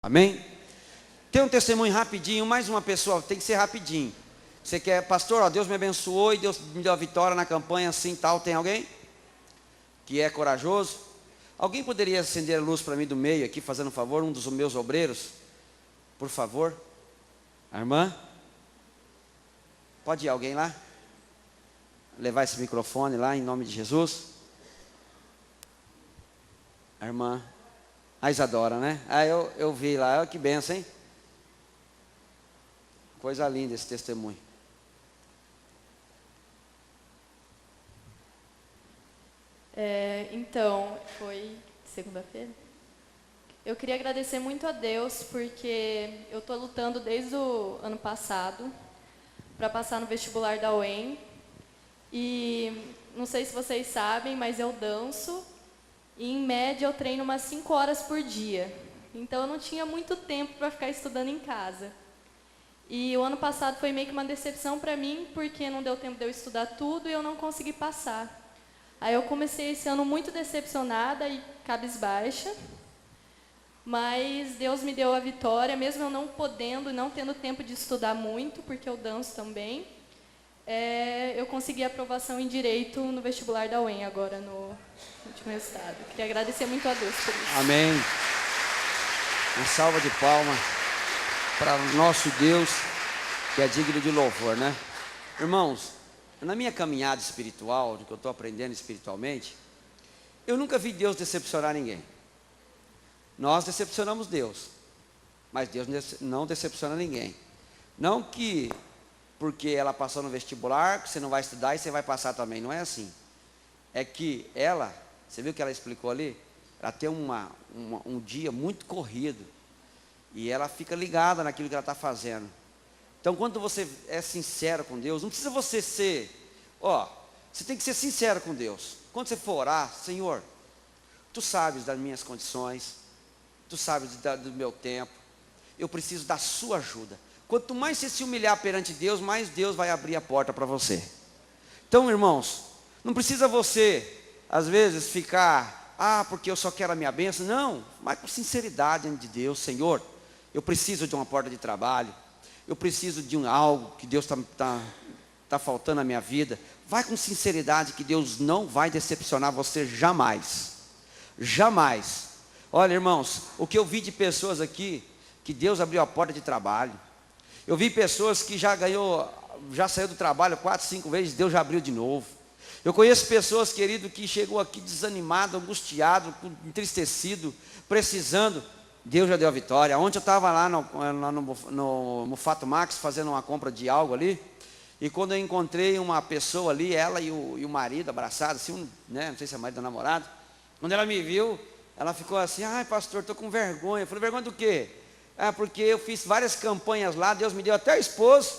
Amém? Tem um testemunho rapidinho, mais uma pessoa, tem que ser rapidinho. Você quer, pastor, ó, Deus me abençoou e Deus me deu a vitória na campanha assim tal. Tem alguém que é corajoso? Alguém poderia acender a luz para mim do meio aqui, fazendo um favor, um dos meus obreiros? Por favor. A irmã? Pode ir alguém lá? Levar esse microfone lá em nome de Jesus. A irmã, a Isadora, né? Eu vi lá, que benção, hein? Coisa linda esse testemunho. Então, foi segunda-feira. Eu queria agradecer muito a Deus, porque eu estou lutando desde o ano passado para passar no vestibular da UEM. E não sei se vocês sabem, mas eu danço e em média eu treino umas 5 horas por dia. Então eu não tinha muito tempo para ficar estudando em casa. E o ano passado foi meio que uma decepção para mim, porque não deu tempo de eu estudar tudo e eu não consegui passar. Aí eu comecei esse ano muito decepcionada e cabisbaixa, mas Deus me deu a vitória, mesmo eu não podendo, não tendo tempo de estudar muito, porque eu danço também. Eu consegui aprovação em Direito no vestibular da UEM, agora no último resultado. Queria agradecer muito a Deus por isso. Amém. Uma salva de palmas para o nosso Deus, que é digno de louvor, né? Irmãos, na minha caminhada espiritual, do que eu estou aprendendo espiritualmente, eu nunca vi Deus decepcionar ninguém. Nós decepcionamos Deus, mas Deus não decepciona ninguém. Não que porque ela passou no vestibular, que você não vai estudar e você vai passar também, não é assim. É que ela, você viu que ela explicou ali? Ela tem um dia muito corrido, e ela fica ligada naquilo que ela está fazendo. Então, quando você é sincero com Deus, não precisa você ser, você tem que ser sincero com Deus. Quando você for orar, Senhor, Tu sabes das minhas condições, Tu sabes do meu tempo, eu preciso da sua ajuda. Quanto mais você se humilhar perante Deus, mais Deus vai abrir a porta para você. Então, irmãos, não precisa você, às vezes, ficar, porque eu só quero a minha bênção. Não, mas com sinceridade diante de Deus. Senhor, eu preciso de uma porta de trabalho, eu preciso de algo que Deus está faltando na minha vida. Vai com sinceridade, que Deus não vai decepcionar você jamais. Jamais. Olha, irmãos, o que eu vi de pessoas aqui, que Deus abriu a porta de trabalho. Eu vi pessoas que já saiu do trabalho 4, 5 vezes, Deus já abriu de novo. Eu conheço pessoas, querido, que chegou aqui desanimado, angustiado, entristecido, precisando. Deus já deu a vitória. Ontem eu estava lá no Mufato Max, fazendo uma compra de algo ali, e quando eu encontrei uma pessoa ali, ela e o marido abraçados, assim, né, não sei se é marido ou namorado, quando ela me viu, ela ficou assim, pastor, estou com vergonha. Eu falei, vergonha do quê? Porque eu fiz várias campanhas lá, Deus me deu até esposo,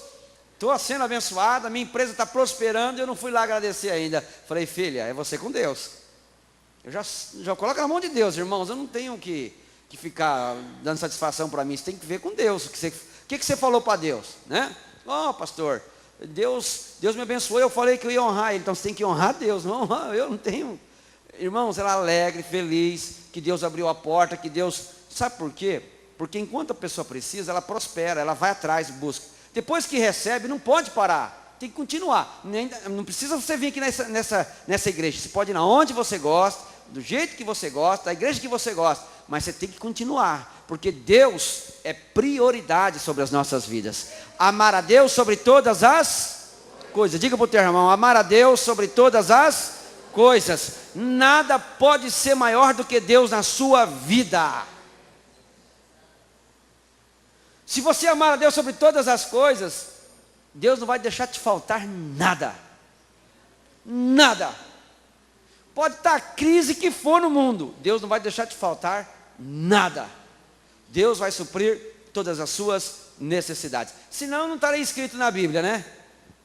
estou sendo abençoada, minha empresa está prosperando, e eu não fui lá agradecer ainda. Falei, filha, é você com Deus. Eu já coloco na mão de Deus, irmãos, eu não tenho que ficar dando satisfação para mim, você tem que ver com Deus. O que você falou para Deus, né? Pastor, Deus me abençoou, eu falei que eu ia honrar Ele, então você tem que honrar Deus, não, eu não tenho. Irmãos, ela é alegre, feliz, que Deus abriu a porta, que Deus, sabe por quê? Porque enquanto a pessoa precisa, ela prospera, ela vai atrás, busca. Depois que recebe, não pode parar, tem que continuar. Não precisa você vir aqui nessa igreja, você pode ir onde você gosta, do jeito que você gosta, da igreja que você gosta, mas você tem que continuar, porque Deus é prioridade sobre as nossas vidas. Amar a Deus sobre todas as coisas. Diga para o teu irmão, amar a Deus sobre todas as coisas. Nada pode ser maior do que Deus na sua vida. Se você amar a Deus sobre todas as coisas, Deus não vai deixar te faltar nada. Nada. Pode estar a crise que for no mundo, Deus não vai deixar te faltar nada. Deus vai suprir todas as suas necessidades. Senão não estaria escrito na Bíblia, né?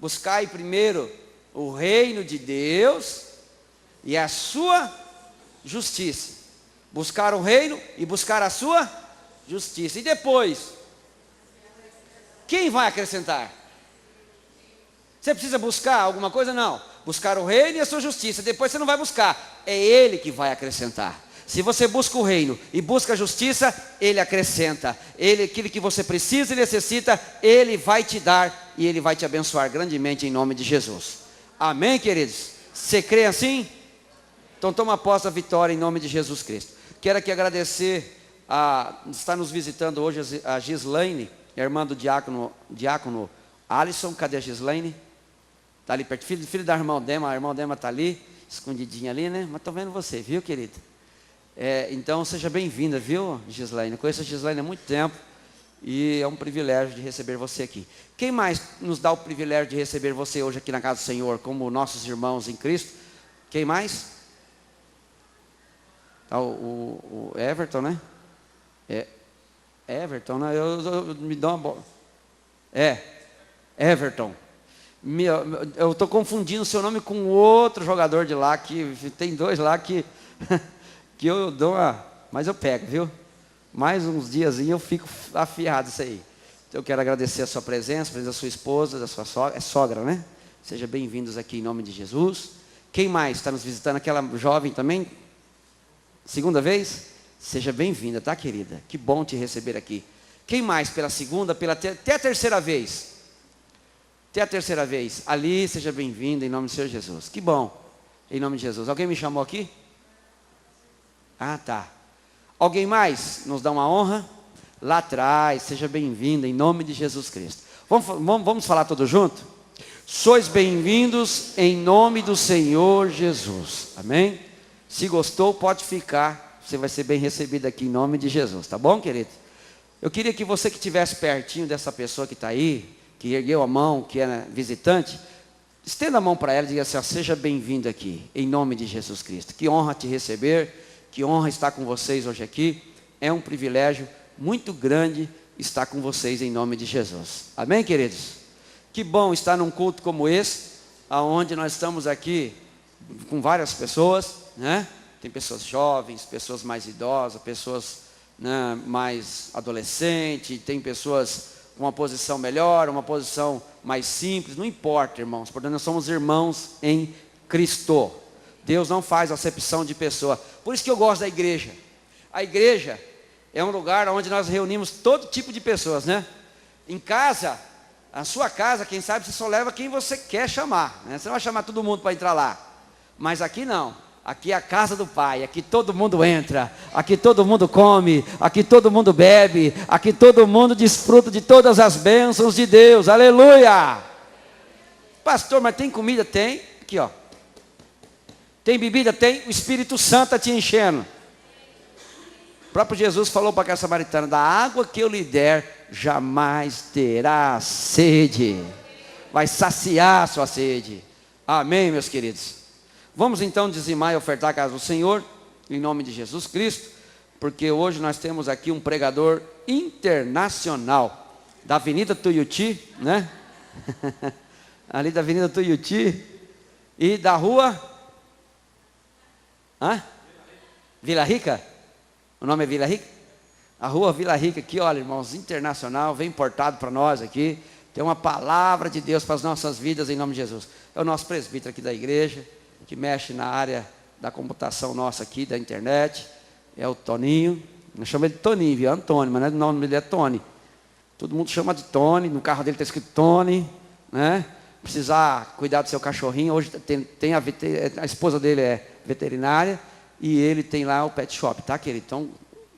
Buscai primeiro o reino de Deus e a sua justiça. Buscar o reino e buscar a sua justiça. E depois, quem vai acrescentar? Você precisa buscar alguma coisa? Não. Buscar o reino e a sua justiça. Depois você não vai buscar. É Ele que vai acrescentar. Se você busca o reino e busca a justiça, Ele acrescenta. Aquilo que você precisa e necessita, Ele vai te dar e Ele vai te abençoar grandemente em nome de Jesus. Amém, queridos? Você crê assim? Então toma posse da vitória em nome de Jesus Cristo. Quero aqui agradecer está nos visitando hoje a Gislaine, a irmã do diácono Alisson. Cadê a Gislaine? Está ali perto, filho da irmã Dema. A irmã Dema está ali, escondidinha ali, né? Mas estou vendo você, viu, querida? Então seja bem-vinda, viu, Gislaine? Eu conheço a Gislaine há muito tempo e é um privilégio de receber você aqui. Quem mais nos dá o privilégio de receber você hoje aqui na casa do Senhor, como nossos irmãos em Cristo? Quem mais? O Everton, né? Everton, né? Eu me dou uma bola. Everton. Eu estou confundindo o seu nome com outro jogador de lá, que tem dois lá que eu dou uma... Mas eu pego, viu? Mais uns diazinhos eu fico afiado isso aí. Então eu quero agradecer a sua presença, a presença da sua esposa, da sua sogra. É sogra, né? Sejam bem-vindos aqui em nome de Jesus. Quem mais está nos visitando? Aquela jovem também? Segunda vez? Seja bem-vinda, tá, querida? Que bom te receber aqui. Quem mais pela segunda, até a terceira vez? Até a terceira vez. Ali, seja bem-vinda em nome do Senhor Jesus. Que bom, em nome de Jesus. Alguém me chamou aqui? Ah, tá. Alguém mais nos dá uma honra? Lá atrás, seja bem-vinda em nome de Jesus Cristo. Vamos falar todos juntos? Sois bem-vindos em nome do Senhor Jesus. Amém? Se gostou, pode ficar. Você vai ser bem recebido aqui em nome de Jesus. Tá bom, querido? Eu queria que você que estivesse pertinho dessa pessoa que está aí, que ergueu a mão, que é visitante, estenda a mão para ela e diga assim: ó, seja bem-vindo aqui, em nome de Jesus Cristo. Que honra te receber, que honra estar com vocês hoje aqui. É um privilégio muito grande estar com vocês em nome de Jesus. Amém, queridos? Que bom estar num culto como esse, aonde nós estamos aqui com várias pessoas, né? Tem pessoas jovens, pessoas mais idosas, pessoas, né, mais adolescentes, tem pessoas com uma posição melhor, uma posição mais simples, não importa, irmãos, portanto nós somos irmãos em Cristo. Deus não faz acepção de pessoa. Por isso que eu gosto da igreja. A igreja é um lugar onde nós reunimos todo tipo de pessoas, né? Em casa, a sua casa, quem sabe, você só leva quem você quer chamar, né? Você não vai chamar todo mundo para entrar lá. Mas aqui não. Aqui é a casa do Pai, aqui todo mundo entra, aqui todo mundo come, aqui todo mundo bebe, aqui todo mundo desfruta de todas as bênçãos de Deus, aleluia! Pastor, mas tem comida? Tem, aqui ó. Tem bebida? Tem, o Espírito Santo está te enchendo. O próprio Jesus falou para aquela samaritana: da água que eu lhe der, jamais terá sede, vai saciar a sua sede. Amém, meus queridos? Vamos então dizimar e ofertar a casa do Senhor, em nome de Jesus Cristo, porque hoje nós temos aqui um pregador internacional, da Avenida Tuiuti, né? Ali da Avenida Tuiuti, e da rua... Vila Rica? O nome é Vila Rica? A rua Vila Rica aqui, olha, irmãos, internacional, vem importado para nós aqui, tem uma palavra de Deus para as nossas vidas em nome de Jesus. É o nosso presbítero aqui da igreja, que mexe na área da computação nossa aqui, da internet, é o Toninho. Nós chamamos ele de Toninho, viu? Antônio, mas o nome dele é Tony. Todo mundo chama de Tony, no carro dele está escrito Tony, né? Precisar cuidar do seu cachorrinho, hoje tem a esposa dele é veterinária, e ele tem lá o pet shop, tá, querido? Então,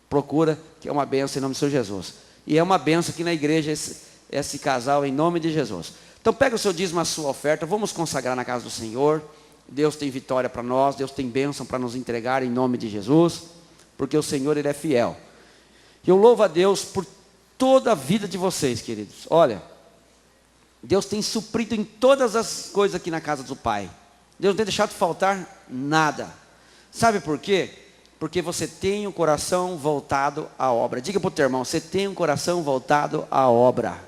procura, que é uma bênção em nome do Senhor Jesus. E é uma bênção aqui na igreja, esse casal, em nome de Jesus. Então, pega o seu dízimo, a sua oferta, vamos consagrar na casa do Senhor. Deus tem vitória para nós, Deus tem bênção para nos entregar em nome de Jesus, porque o Senhor, Ele é fiel. E eu louvo a Deus por toda a vida de vocês, queridos. Olha, Deus tem suprido em todas as coisas aqui na casa do Pai. Deus não tem deixado faltar nada. Sabe por quê? Porque você tem um coração voltado à obra. Diga para o teu irmão: você tem um coração voltado à obra.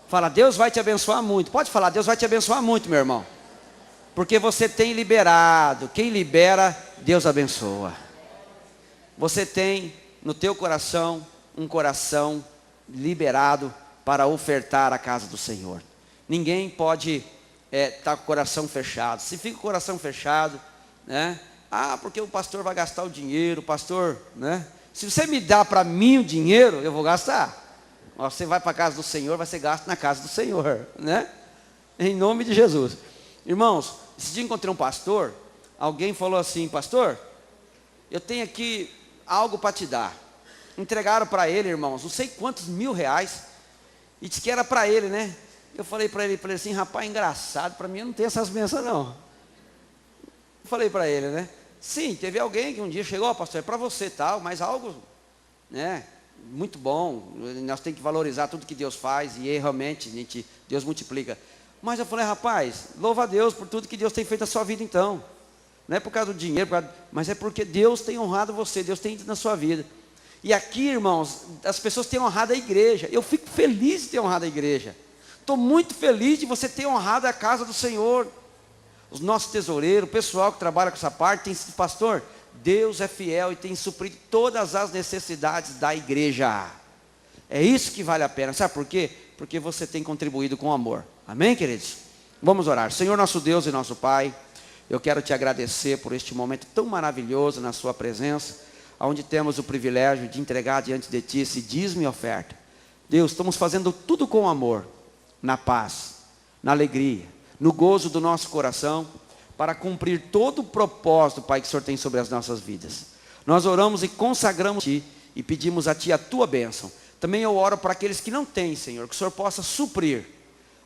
Fala: Deus vai te abençoar muito. Pode falar: Deus vai te abençoar muito, meu irmão. Porque você tem liberado. Quem libera, Deus abençoa. Você tem no teu coração um coração liberado para ofertar a casa do Senhor. Ninguém pode estar com o coração fechado. Se fica com o coração fechado, né, Ah, porque o pastor vai gastar o dinheiro, o pastor, né? Se você me dá para mim o dinheiro, eu vou gastar. Você vai para a casa do Senhor, vai ser gasto na casa do Senhor, né? Em nome de Jesus. Irmãos, esse dia encontrei um pastor, alguém falou assim: pastor, eu tenho aqui algo para te dar. Entregaram para ele, irmãos, não sei quantos R$1.000, e disse que era para ele, né? Eu falei para ele assim: rapaz, engraçado, para mim eu não tenho essas bênçãos não. Eu falei para ele, né? Sim, teve alguém que um dia chegou: pastor, é para você tal, mas algo, né? Muito bom, nós temos que valorizar tudo que Deus faz, e realmente Deus multiplica. Mas eu falei: rapaz, louva a Deus por tudo que Deus tem feito na sua vida então. Não é por causa do dinheiro, mas é porque Deus tem honrado você, Deus tem ido na sua vida. E aqui, irmãos, as pessoas têm honrado a igreja. Eu fico feliz de ter honrado a igreja. Estou muito feliz de você ter honrado a casa do Senhor. Os nossos tesoureiros, o pessoal que trabalha com essa parte, tem sido: pastor, Deus é fiel e tem suprido todas as necessidades da igreja. É isso que vale a pena. Sabe por quê? Porque você tem contribuído com amor. Amém, queridos? Vamos orar. Senhor nosso Deus e nosso Pai, eu quero te agradecer por este momento tão maravilhoso na sua presença, onde temos o privilégio de entregar diante de ti esse dízimo e oferta. Deus, estamos fazendo tudo com amor, na paz, na alegria, no gozo do nosso coração, para cumprir todo o propósito, Pai, que o Senhor tem sobre as nossas vidas. Nós oramos e consagramos a Ti e pedimos a Ti a Tua bênção. Também eu oro para aqueles que não têm, Senhor, que o Senhor possa suprir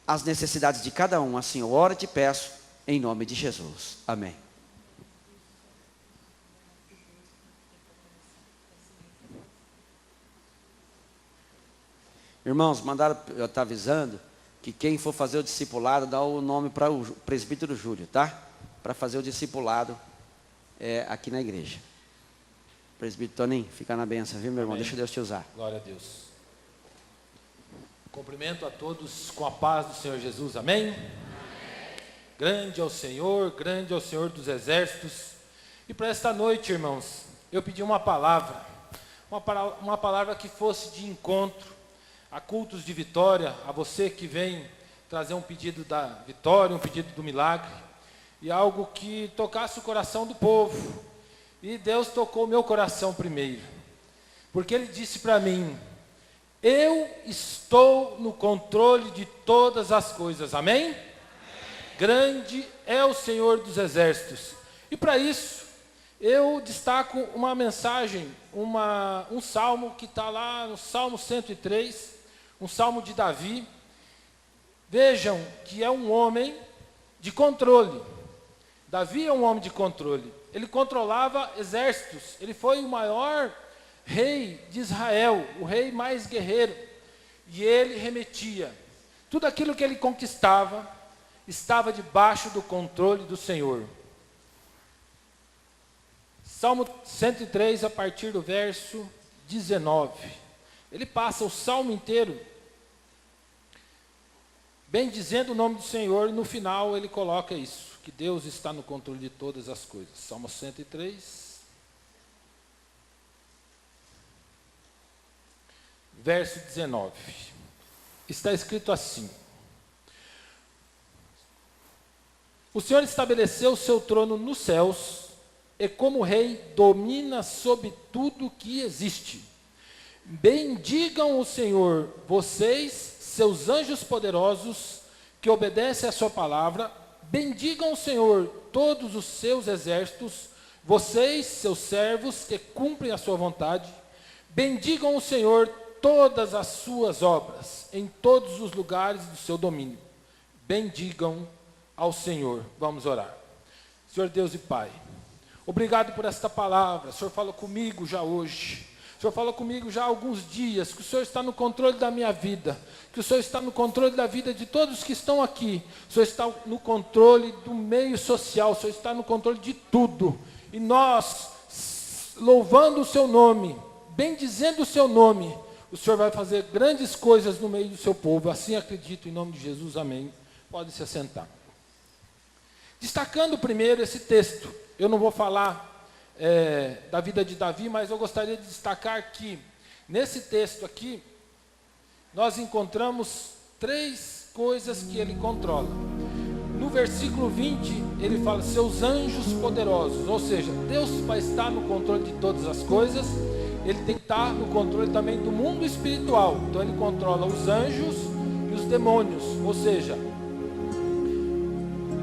as necessidades de cada um. Assim eu oro e te peço, em nome de Jesus. Amém. Irmãos, mandaram, eu estou avisando, que quem for fazer o discipulado, dá o nome para o presbítero Júlio, tá? Para fazer o discipulado aqui na igreja. Presbítero Toninho, fica na benção, viu, meu irmão? Amém. Deixa Deus te usar. Glória a Deus. Cumprimento a todos com a paz do Senhor Jesus, amém? Amém. Grande é o Senhor dos exércitos. E para esta noite, irmãos, eu pedi uma palavra que fosse de encontro a cultos de vitória, a você que vem trazer um pedido da vitória, um pedido do milagre, e algo que tocasse o coração do povo. E Deus tocou o meu coração primeiro, porque Ele disse para mim: eu estou no controle de todas as coisas, amém? Amém. Grande é o Senhor dos exércitos. E para isso, eu destaco uma mensagem, um salmo que está lá no Salmo 103, um salmo de Davi. Vejam que é um homem de controle. Davi é um homem de controle. Ele controlava exércitos. Ele foi o maior rei de Israel, o rei mais guerreiro. E ele remetia. Tudo aquilo que ele conquistava estava debaixo do controle do Senhor. Salmo 103, a partir do verso 19. Ele passa o salmo inteiro bendizendo o nome do Senhor, e no final ele coloca isso, que Deus está no controle de todas as coisas. Salmo 103, verso 19. Está escrito assim: o Senhor estabeleceu o seu trono nos céus, e como rei domina sobre tudo que existe. Bendigam o Senhor, vocês, seus anjos poderosos, que obedecem à sua palavra. Bendigam o Senhor, todos os seus exércitos, vocês, seus servos, que cumprem a sua vontade. Bendigam o Senhor, todas as suas obras, em todos os lugares do seu domínio. Bendigam ao Senhor. Vamos orar. Senhor Deus e Pai, obrigado por esta palavra. O Senhor fala comigo já hoje. O Senhor fala comigo já há alguns dias, que o Senhor está no controle da minha vida, que o Senhor está no controle da vida de todos que estão aqui. O Senhor está no controle do meio social, o Senhor está no controle de tudo. E nós, louvando o seu nome, bendizendo o seu nome, o Senhor vai fazer grandes coisas no meio do seu povo. Assim acredito, em nome de Jesus, amém. Pode se assentar. Destacando primeiro esse texto, eu não vou falar da vida de Davi, mas eu gostaria de destacar que nesse texto aqui nós encontramos três coisas que ele controla. No versículo 20, ele fala seus anjos poderosos, ou seja, Deus vai estar no controle de todas as coisas. Ele tem que estar no controle também do mundo espiritual. Então ele controla os anjos e os demônios, ou seja,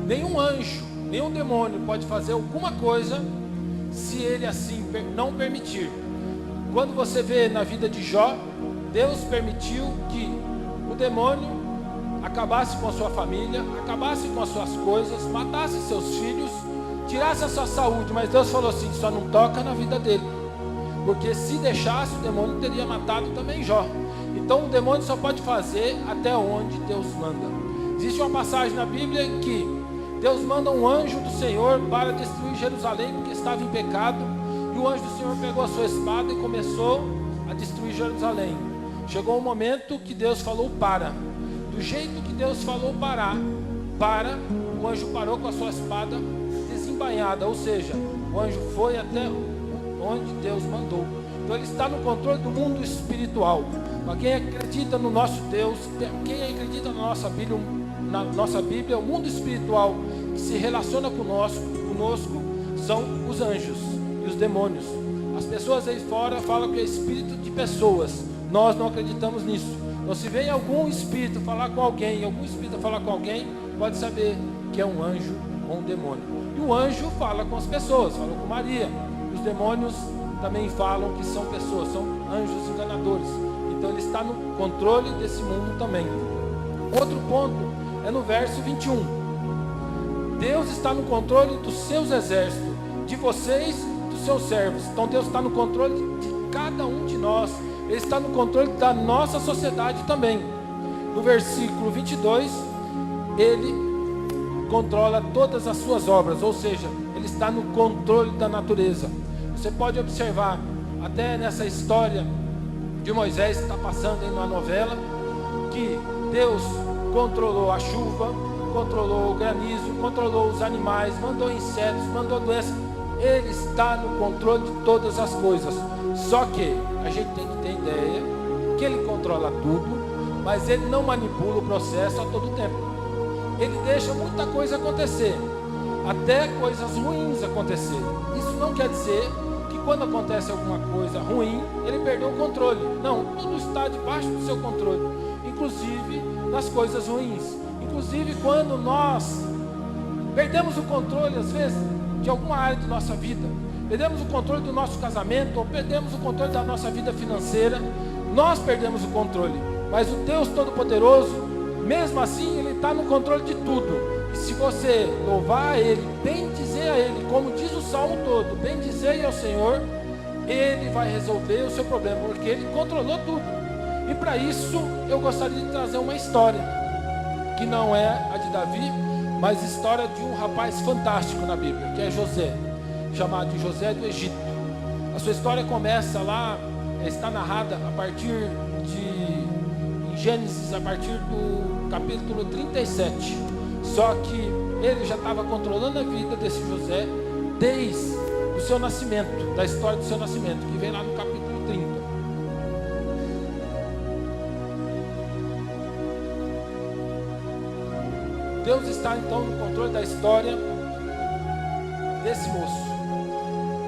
nenhum anjo, nenhum demônio pode fazer alguma coisa se ele assim não permitir. Quando você vê na vida de Jó, Deus permitiu que o demônio acabasse com a sua família, acabasse com as suas coisas, matasse seus filhos, tirasse a sua saúde, mas Deus falou assim, só não toca na vida dele, porque se deixasse, o demônio teria matado também Jó. Então o demônio só pode fazer até onde Deus manda. Existe uma passagem na Bíblia que Deus manda um anjo do Senhor para destruir Jerusalém, porque estava em pecado, e o anjo do Senhor pegou a sua espada e começou a destruir Jerusalém. Chegou um momento que Deus falou para. Do jeito que Deus falou o anjo parou com a sua espada desembainhada, ou seja, o anjo foi até onde Deus mandou. Então ele está no controle do mundo espiritual. Para quem acredita no nosso Deus, quem acredita na nossa Bíblia, o mundo espiritual que se relaciona conosco são os anjos e os demônios. As pessoas aí fora falam que é espírito de pessoas. Nós não acreditamos nisso. Então se vem algum espírito falar com alguém, pode saber que é um anjo ou um demônio. E o anjo fala com as pessoas, falou com Maria. Os demônios também falam que são pessoas, são anjos enganadores. Então ele está no controle desse mundo também. Outro ponto é no verso 21. Deus está no controle dos seus exércitos, de vocês, dos seus servos. Então Deus está no controle de cada um de nós. Ele está no controle da nossa sociedade também. No versículo 22, ele controla todas as suas obras, ou seja, ele está no controle da natureza. Você pode observar, até nessa história de Moisés que está passando aí na novela, que Deus controlou a chuva, controlou o granizo, controlou os animais, mandou insetos, mandou doenças. Ele está no controle de todas as coisas. Só que a gente tem que ter ideia que ele controla tudo, mas ele não manipula o processo a todo tempo. Ele deixa muita coisa acontecer, até coisas ruins acontecer. Isso não quer dizer que quando acontece alguma coisa ruim, ele perdeu o controle. Não, tudo está debaixo do seu controle, inclusive nas coisas ruins. Inclusive quando nós perdemos o controle, às vezes, de alguma área de nossa vida, perdemos o controle do nosso casamento, ou perdemos o controle da nossa vida financeira, nós perdemos o controle. Mas o Deus Todo-Poderoso, mesmo assim, Ele está no controle de tudo. E se você louvar a Ele, bendizer a Ele, como diz o Salmo todo, bendizei ao Senhor, Ele vai resolver o seu problema, porque Ele controlou tudo. E para isso, eu gostaria de trazer uma história, que não é a de Davi, mas história de um rapaz fantástico na Bíblia, que é José, chamado de José do Egito. A sua história começa lá, está narrada a partir em Gênesis, a partir do capítulo 37. Só que ele já estava controlando a vida desse José desde o seu nascimento, da história do seu nascimento, que vem lá no capítulo 30. Deus está então no controle da história desse moço.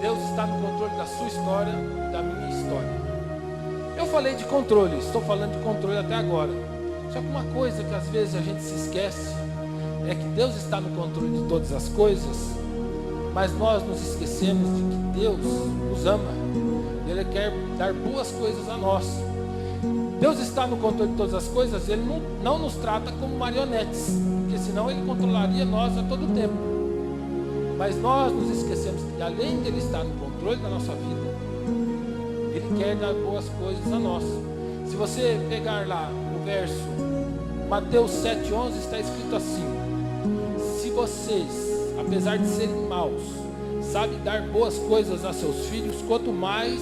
Deus está no controle da sua história, da minha história. Eu falei de controle, estou falando de controle até agora. Só que uma coisa que às vezes a gente se esquece é que Deus está no controle de todas as coisas, mas nós nos esquecemos de que Deus nos ama. Ele quer dar boas coisas a nós. Deus está no controle de todas as coisas, Ele não nos trata como marionetes, porque senão Ele controlaria nós a todo tempo. Mas nós nos esquecemos que além de Ele estar no controle da nossa vida, Ele quer dar boas coisas a nós. Se você pegar lá o verso Mateus 7,11, está escrito assim: se vocês, apesar de serem maus, sabem dar boas coisas a seus filhos, quanto mais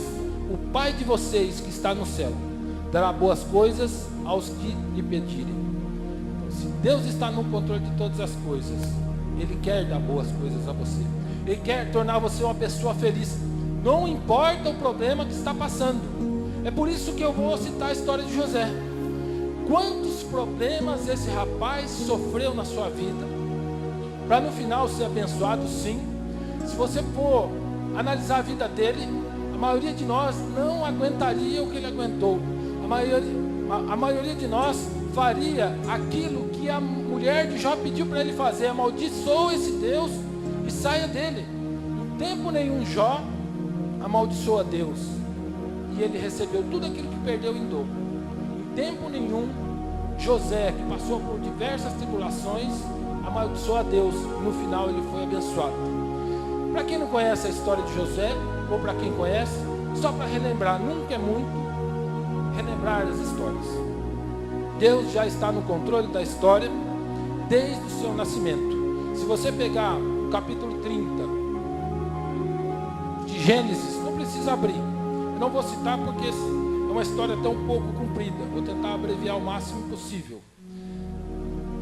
o Pai de vocês que está no céu dará boas coisas aos que lhe pedirem. Então, se Deus está no controle de todas as coisas, Ele quer dar boas coisas a você. Ele quer tornar você uma pessoa feliz. Não importa o problema que está passando. É por isso que eu vou citar a história de José. Quantos problemas esse rapaz sofreu na sua vida? para no final ser abençoado, sim. Se você for analisar a vida dele, a maioria de nós não aguentaria o que ele aguentou. A maioria de nós faria aquilo que a mulher de Jó pediu para ele fazer: amaldiçoa esse Deus e saia dele. Em tempo nenhum Jó amaldiçoa Deus, e ele recebeu tudo aquilo que perdeu em dobro. Em tempo nenhum José, que passou por diversas tribulações, amaldiçoou a Deus, e no final ele foi abençoado. Para quem não conhece a história de José, ou para quem conhece, só para relembrar, nunca é muito relembrar as histórias. Deus já está no controle da história desde o seu nascimento. Se você pegar o capítulo 30 de Gênesis, não precisa abrir. Eu não vou citar porque é uma história tão pouco comprida. Vou tentar abreviar o máximo possível.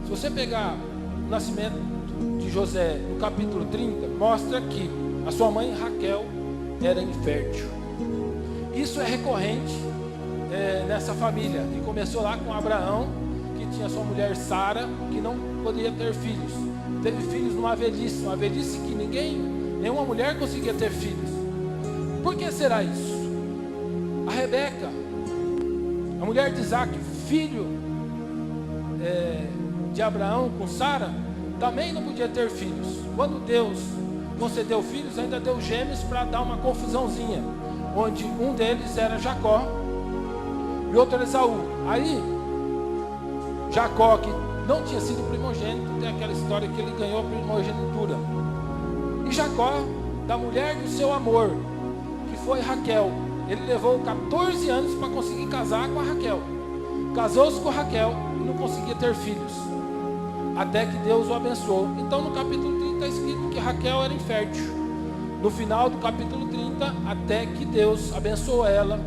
Se você pegar o nascimento de José no capítulo 30, mostra que a sua mãe Raquel era infértil. Isso é recorrente nessa família, que começou lá com Abraão, que tinha sua mulher Sara, que não podia ter filhos. Teve filhos numa velhice que nenhuma mulher conseguia ter filhos. Por que será isso? A Rebeca, a mulher de Isaac, filho de Abraão com Sara, também não podia ter filhos. Quando Deus concedeu filhos, ainda deu gêmeos para dar uma confusãozinha, onde um deles era Jacó e outro era Esaú. Aí Jacó, que não tinha sido primogênito, tem aquela história que ele ganhou a primogenitura. E Jacó, da mulher do seu amor, que foi Raquel, ele levou 14 anos para conseguir casar com a Raquel. Casou-se com a Raquel e não conseguia ter filhos, até que Deus o abençoou. Então no capítulo 30 está escrito que Raquel era infértil. No final do capítulo 30, até que Deus abençoou ela,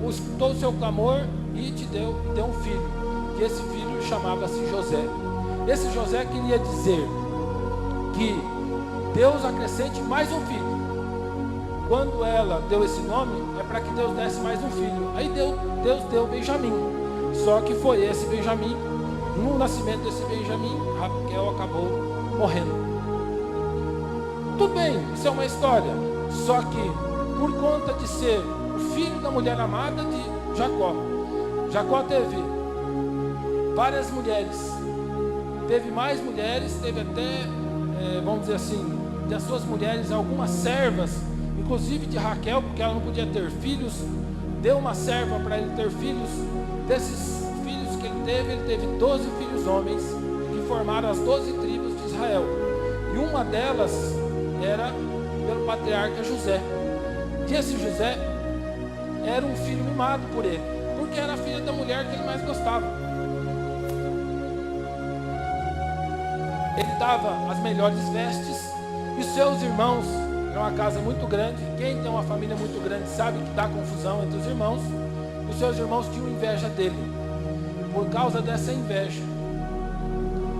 escutou o seu clamor e deu um filho. E esse filho chamava-se José. Esse José queria dizer que Deus acrescente mais um filho. Quando ela deu esse nome, é para que Deus desse mais um filho. Aí Deus deu Benjamim. Só que foi esse Benjamim, no nascimento desse Benjamim, Raquel acabou morrendo. Tudo bem, isso é uma história. Só que por conta de ser o filho da mulher amada de Jacó teve várias mulheres. Teve mais mulheres, teve até, vamos dizer assim, das suas mulheres, algumas servas, inclusive de Raquel, porque ela não podia ter filhos, deu uma serva para ele ter filhos. Desses filhos que ele teve 12 filhos homens, que formaram as 12 tribos de Israel. E uma delas era pelo patriarca José. E esse José era um filho mimado por ele, porque era a filha da mulher que ele mais gostava. Ele dava as melhores vestes, e seus irmãos, era uma casa muito grande, quem tem uma família muito grande sabe que dá confusão entre os irmãos. Os seus irmãos tinham inveja dele. Por causa dessa inveja,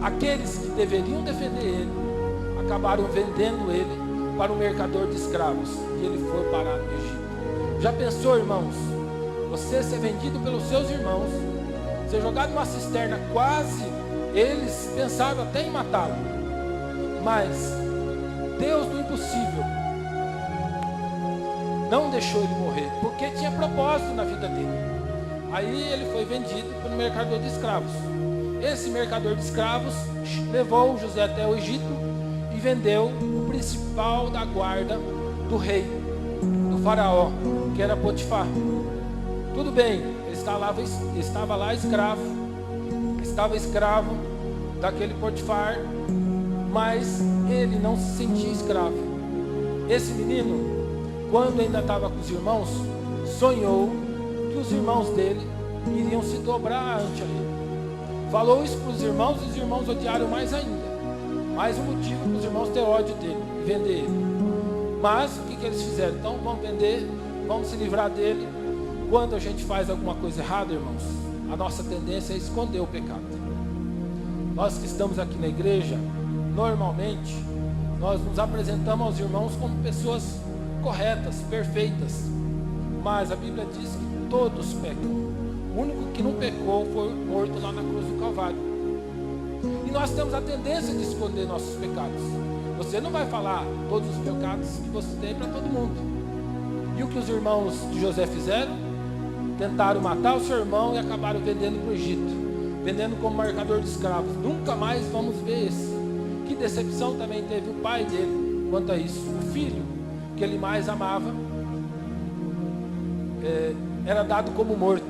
aqueles que deveriam defender ele acabaram vendendo ele para um mercador de escravos, e ele foi parar no Egito. Já pensou, irmãos, você ser vendido pelos seus irmãos, ser jogado numa cisterna? Quase eles pensaram até em matá-lo, mas Deus do impossível não deixou ele morrer, porque tinha propósito na vida dele. Aí ele foi vendido para um mercador de escravos. Esse mercador de escravos levou José até o Egito e vendeu o principal da guarda do rei, do faraó, que era Potifar. Tudo bem, ele estava lá escravo daquele Potifar, mas ele não se sentia escravo. Esse menino, quando ainda estava com os irmãos, sonhou que os irmãos dele iriam se dobrar ante ele. Falou isso para os irmãos, e os irmãos odiaram mais ainda. Mais um motivo para os irmãos ter ódio dele e vender ele. Mas o que eles fizeram? Então vamos vender, vamos se livrar dele. Quando a gente faz alguma coisa errada, irmãos, a nossa tendência é esconder o pecado. Nós que estamos aqui na igreja, normalmente, nós nos apresentamos aos irmãos como pessoas corretas, perfeitas. Mas a Bíblia diz que todos pecam. O único que não pecou foi morto lá na cruz do Calvário. E nós temos a tendência de esconder nossos pecados. Você não vai falar todos os pecados que você tem para todo mundo. E o que os irmãos de José fizeram? Tentaram matar o seu irmão e acabaram vendendo para o Egito, vendendo como marcador de escravos. Nunca mais vamos ver esse. Que decepção também teve o pai dele quanto a isso. O filho que ele mais amava era dado como morto.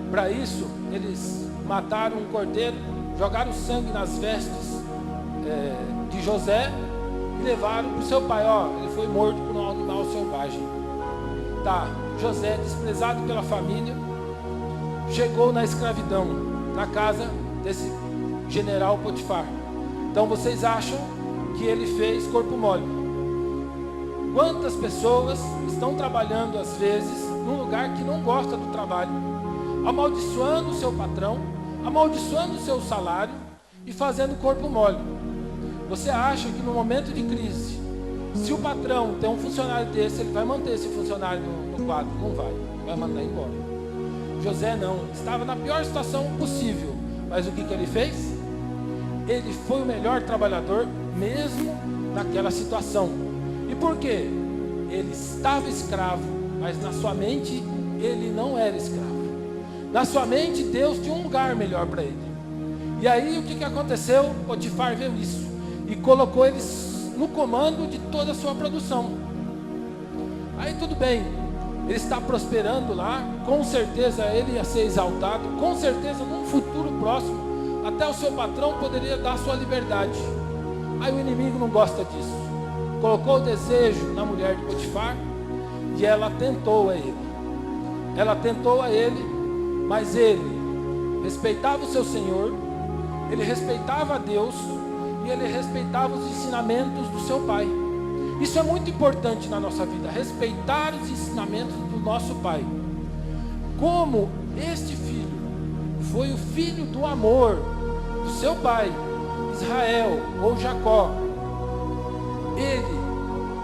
Para isso, eles mataram um cordeiro, jogaram sangue nas vestes de José e levaram para o seu pai. Ele foi morto por um animal selvagem. José, desprezado pela família, chegou na escravidão, na casa desse general Potifar. Então vocês acham que ele fez corpo mole? Quantas pessoas estão trabalhando às vezes num lugar que não gosta do trabalho, amaldiçoando o seu patrão, amaldiçoando o seu salário e fazendo corpo mole? Você acha que no momento de crise, se o patrão tem um funcionário desse, ele vai manter esse funcionário no quadro? Não vai mandar embora. José não, estava na pior situação possível, mas o que ele fez? Ele foi o melhor trabalhador mesmo naquela situação. E por quê? Ele estava escravo, mas na sua mente ele não era escravo. Na sua mente Deus tinha um lugar melhor para ele. E aí o que aconteceu? Potifar viu isso e colocou eles no comando de toda a sua produção. Aí tudo bem, ele está prosperando lá, com certeza ele ia ser exaltado, com certeza num futuro próximo até o seu patrão poderia dar sua liberdade. Aí o inimigo não gosta disso, colocou o desejo na mulher de Potifar e ela tentou a ele, mas ele respeitava o seu Senhor, ele respeitava a Deus e ele respeitava os ensinamentos do seu pai. Isso é muito importante na nossa vida, respeitar os ensinamentos do nosso pai. Como este filho foi o filho do amor do seu pai, Israel ou Jacó, ele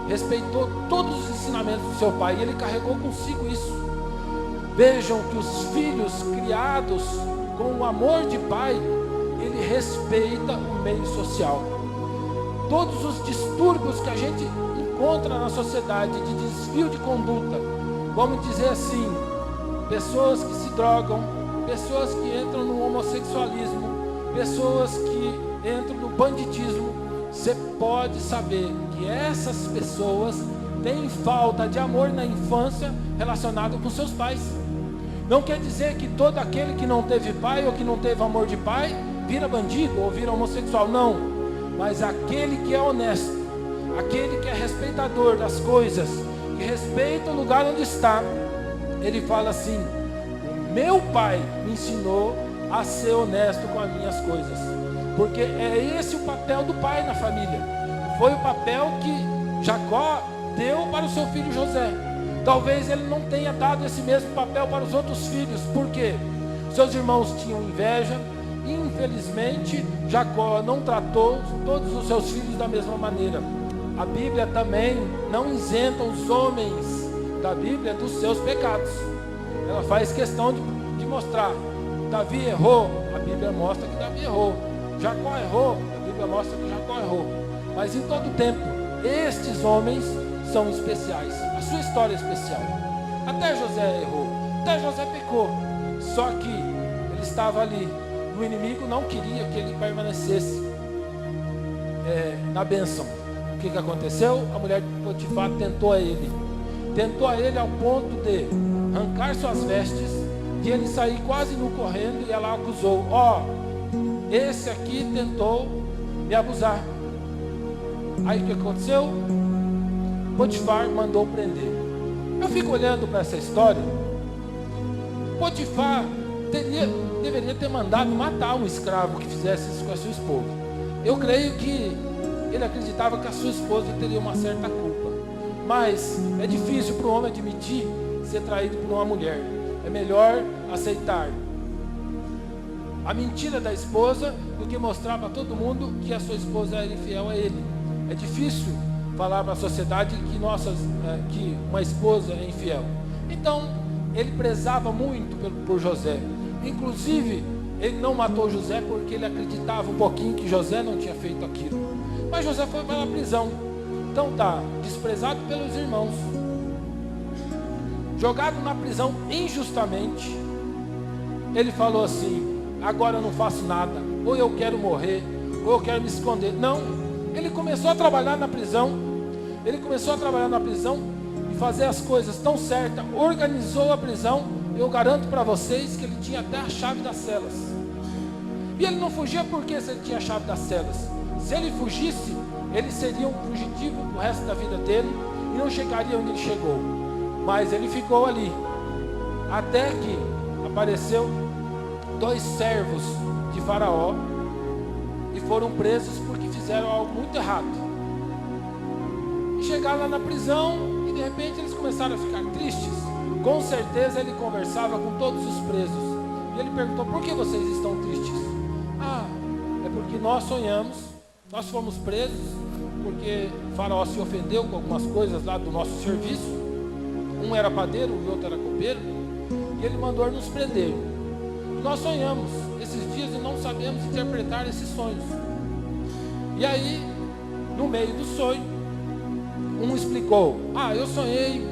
respeitou todos os ensinamentos do seu pai e ele carregou consigo isso. Vejam que os filhos criados com o amor de pai, ele respeita o meio social. Todos os distúrbios que a gente encontra na sociedade de desvio de conduta, vamos dizer assim, pessoas que se drogam, pessoas que entram no homossexualismo, pessoas que entram no banditismo, você pode saber que essas pessoas têm falta de amor na infância relacionado com seus pais. Não quer dizer que todo aquele que não teve pai ou que não teve amor de pai vira bandido ou vira homossexual, não. Mas aquele que é honesto, aquele que é respeitador das coisas, que respeita o lugar onde está, ele fala assim: o meu pai me ensinou a ser honesto com as minhas coisas. Porque é esse o papel do pai na família. Foi o papel que Jacó deu para o seu filho José. Talvez ele não tenha dado esse mesmo papel para os outros filhos. Por quê? Seus irmãos tinham inveja. Infelizmente, Jacó não tratou todos os seus filhos da mesma maneira. A Bíblia também não isenta os homens da Bíblia dos seus pecados. Ela faz questão de mostrar. Davi errou, a Bíblia mostra que Davi errou. Jacó errou, a Bíblia mostra que Jacó errou. Mas em todo tempo, estes homens são especiais. A sua história é especial. Até José errou, até José pecou. Só que ele estava ali. O inimigo não queria que ele permanecesse na bênção. O que aconteceu? A mulher de Potifar tentou a ele ao ponto de arrancar suas vestes, de ele sair quase nu correndo, e ela acusou: esse aqui tentou me abusar. Aí o que aconteceu? Potifar mandou prender. Eu fico olhando para essa história. Potifar deveria ter mandado matar um escravo que fizesse isso com a sua esposa. Eu creio que ele acreditava que a sua esposa teria uma certa culpa. Mas é difícil para o homem admitir ser traído por uma mulher. É melhor aceitar a mentira da esposa do que mostrar para todo mundo que a sua esposa era infiel a ele. É difícil falar para a sociedade que uma esposa é infiel. Então, ele prezava muito por José. Inclusive, Ele não matou José porque ele acreditava um pouquinho que José não tinha feito aquilo. Mas José foi para a prisão. Então tá, desprezado pelos irmãos, jogado na prisão injustamente. Ele falou assim: agora eu não faço nada, ou eu quero morrer, ou eu quero me esconder. Não, ele começou a trabalhar na prisão. Ele começou a trabalhar na prisão e fazer as coisas tão certas, organizou a prisão. Eu garanto para vocês que ele tinha até a chave das celas. E ele não fugia porque se ele tinha a chave das celas. Se ele fugisse, ele seria um fugitivo pro resto da vida dele e não chegaria onde ele chegou. Mas ele ficou ali, até que apareceu 2 servos de Faraó e foram presos porque fizeram algo muito errado. E chegaram lá na prisão e de repente eles começaram a ficar tristes. Com certeza ele conversava com todos os presos e ele perguntou: por que vocês estão tristes? Ah, é porque nós sonhamos, nós fomos presos porque o Faraó se ofendeu com algumas coisas lá do nosso serviço. Um era padeiro, o outro era copeiro, e ele mandou nos prender. Nós sonhamos esses dias e não sabemos interpretar esses sonhos. E aí, no meio do sonho, um explicou: ah, eu sonhei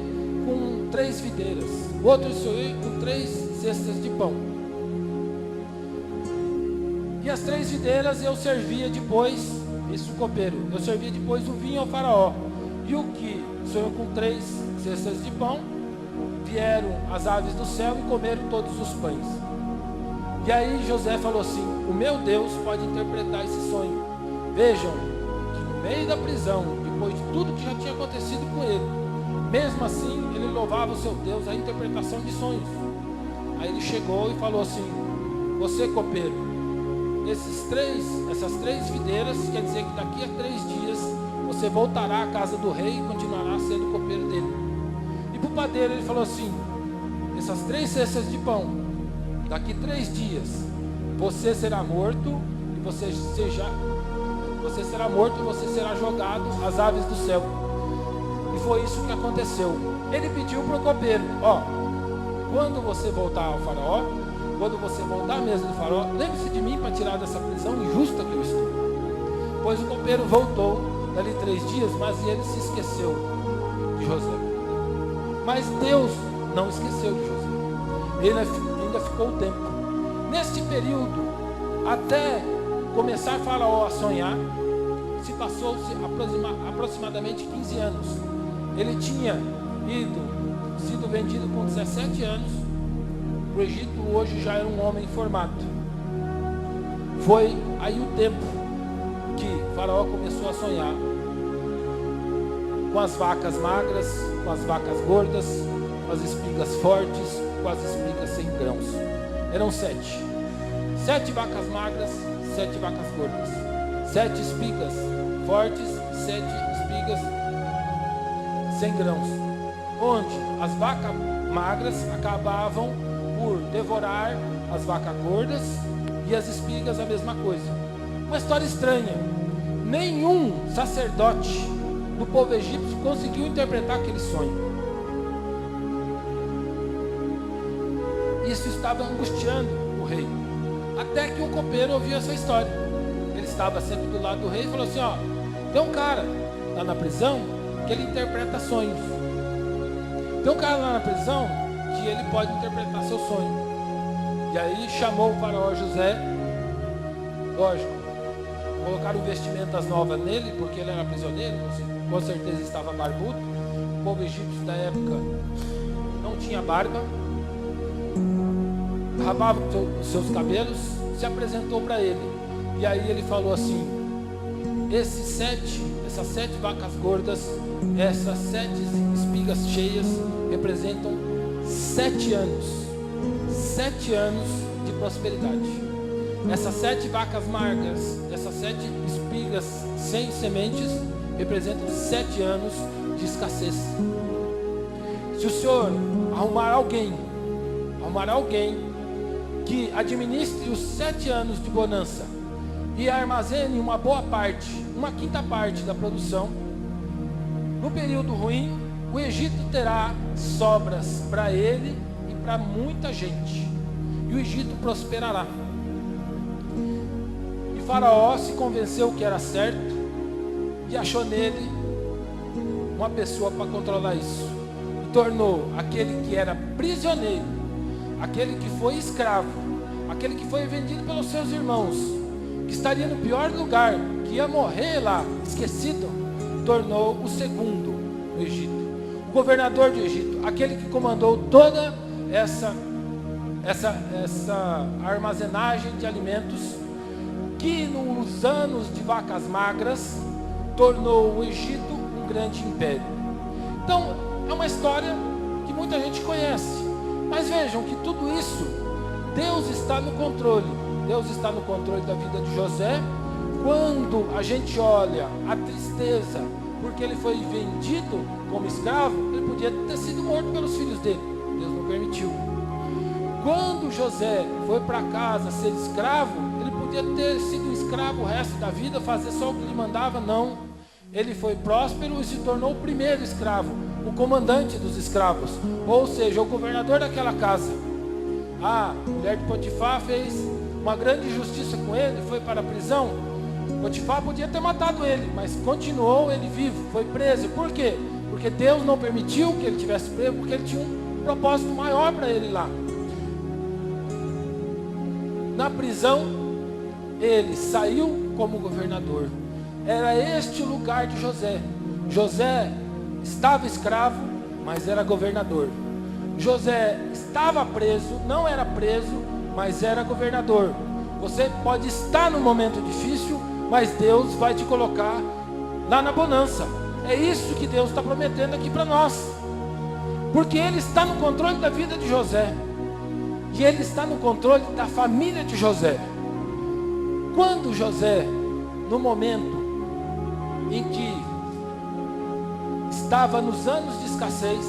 com 3 videiras, o outro sonhei com 3 cestas de pão. E as 3 videiras eu servia depois, isso copeiro, eu servia depois o vinho ao Faraó. E o que sonhou com 3 cestas de pão, vieram as aves do céu e comeram todos os pães. E aí José falou assim: o meu Deus pode interpretar esse sonho. Vejam que no meio da prisão, depois de tudo que já tinha acontecido com ele, mesmo assim ele louvava o seu Deus, a interpretação de sonhos. Aí ele chegou e falou assim: você copeiro, essas 3 videiras, quer dizer que daqui a 3 dias você voltará à casa do rei e continuará sendo copeiro dele. E para o padeiro ele falou assim: essas 3 cestas de pão, daqui 3 dias você será morto e você será morto e você será jogado às aves do céu. E foi isso que aconteceu. Ele pediu para o copeiro: ó, quando você voltar ao Faraó, quando você voltar à mesa do Faraó, lembre-se de mim para tirar dessa prisão injusta que eu estou. Pois o copeiro voltou dali 3 dias, mas ele se esqueceu de José. Mas Deus não esqueceu de José. Ele ainda ficou o tempo. Neste período, até começar Faraó a sonhar, se passou-se aproximadamente 15 anos. Ele tinha sido vendido com 17 anos. O Egito hoje já era um homem formado. Foi aí o tempo que Faraó começou a sonhar com as vacas magras, com as vacas gordas, com as espigas fortes, com as espigas sem grãos. Eram 7 vacas magras, 7 vacas gordas, 7 espigas fortes, 7 espigas sem grãos, onde as vacas magras acabavam por devorar as vacas gordas e as espigas a mesma coisa. Uma história estranha. Nenhum sacerdote do povo egípcio conseguiu interpretar aquele sonho. Isso estava angustiando o rei. Até que o copeiro ouviu essa história. Ele estava sempre do lado do rei e falou assim: ó, tem um cara lá na prisão que ele interpreta sonhos. Tem um cara lá na prisão que ele pode interpretar seu sonho. E aí chamou o faraó José. Lógico, colocaram vestimentas novas nele, porque ele era prisioneiro, com certeza estava barbudo. O povo egípcio da época não tinha barba. Rapava os seus cabelos, se apresentou para ele. E aí ele falou assim: essas 7 vacas gordas, essas 7 espigas cheias representam 7 anos. 7 anos de prosperidade. Essas 7 vacas magras, essas 7 espigas sem sementes, representam 7 anos de escassez. Se o Senhor arrumar alguém que administre os 7 anos de bonança e armazene uma boa parte, uma quinta parte da produção, no período ruim, o Egito terá sobras para ele e para muita gente, e o Egito prosperará. Faraó se convenceu que era certo e achou nele uma pessoa para controlar isso. E tornou aquele que era prisioneiro, aquele que foi escravo, aquele que foi vendido pelos seus irmãos, que estaria no pior lugar, que ia morrer lá, esquecido, tornou o segundo no Egito, o governador do Egito, aquele que comandou toda essa armazenagem de alimentos, que nos anos de vacas magras tornou o Egito um grande império. Então é uma história que muita gente conhece, mas vejam que tudo isso, Deus está no controle. Deus está no controle da vida de José. Quando a gente olha a tristeza, porque ele foi vendido como escravo, ele podia ter sido morto pelos filhos dele, Deus não permitiu. Quando José foi para casa ser escravo, ele podia ter sido escravo o resto da vida, fazer só o que lhe mandava, não. Ele foi próspero e se tornou o primeiro escravo, o comandante dos escravos, ou seja, o governador daquela casa. A mulher de Potifar fez uma grande justiça com ele, foi para a prisão. Potifar podia ter matado ele, mas continuou ele vivo, foi preso. Por quê? Porque Deus não permitiu que ele tivesse preso, porque ele tinha um propósito maior para ele lá. Na prisão, ele saiu como governador. Era este o lugar de José. José estava escravo, mas era governador. José estava preso, não era preso, mas era governador. Você pode estar num momento difícil, mas Deus vai te colocar lá na bonança. É isso que Deus está prometendo aqui para nós, porque Ele está no controle da vida de José, e Ele está no controle da família de José. Quando José, no momento em que estava nos anos de escassez,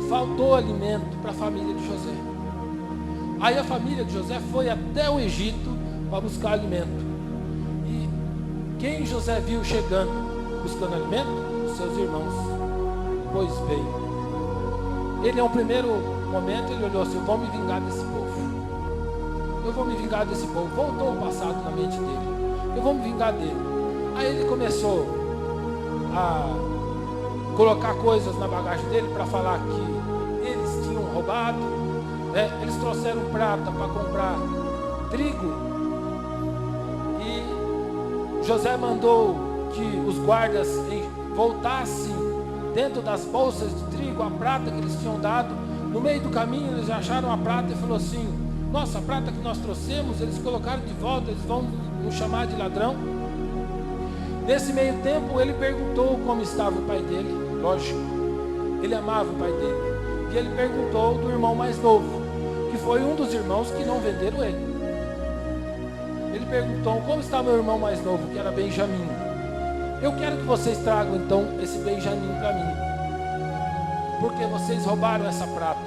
faltou alimento para a família de José. Aí a família de José foi até o Egito para buscar alimento. E quem José viu chegando, buscando alimento? Os seus irmãos. Pois veio. Ele, no primeiro momento, ele olhou assim: eu vou me vingar desse povo. Eu vou me vingar desse povo. Voltou o passado na mente dele. Eu vou me vingar dele. Aí ele começou a colocar coisas na bagagem dele para falar que eles tinham roubado, né? Eles trouxeram prata para comprar trigo, e José mandou que os guardas voltassem dentro das bolsas de trigo a prata que eles tinham dado. No meio do caminho eles acharam a prata e falou assim: nossa, a prata que nós trouxemos eles colocaram de volta, eles vão nos chamar de ladrão. Nesse meio tempo ele perguntou como estava o pai dele. Lógico, ele amava o pai dele. E ele perguntou do irmão mais novo, que foi um dos irmãos que não venderam ele. Ele perguntou: como está meu irmão mais novo, que era Benjamim? Eu quero que vocês tragam então esse Benjamim para mim, porque vocês roubaram essa prata,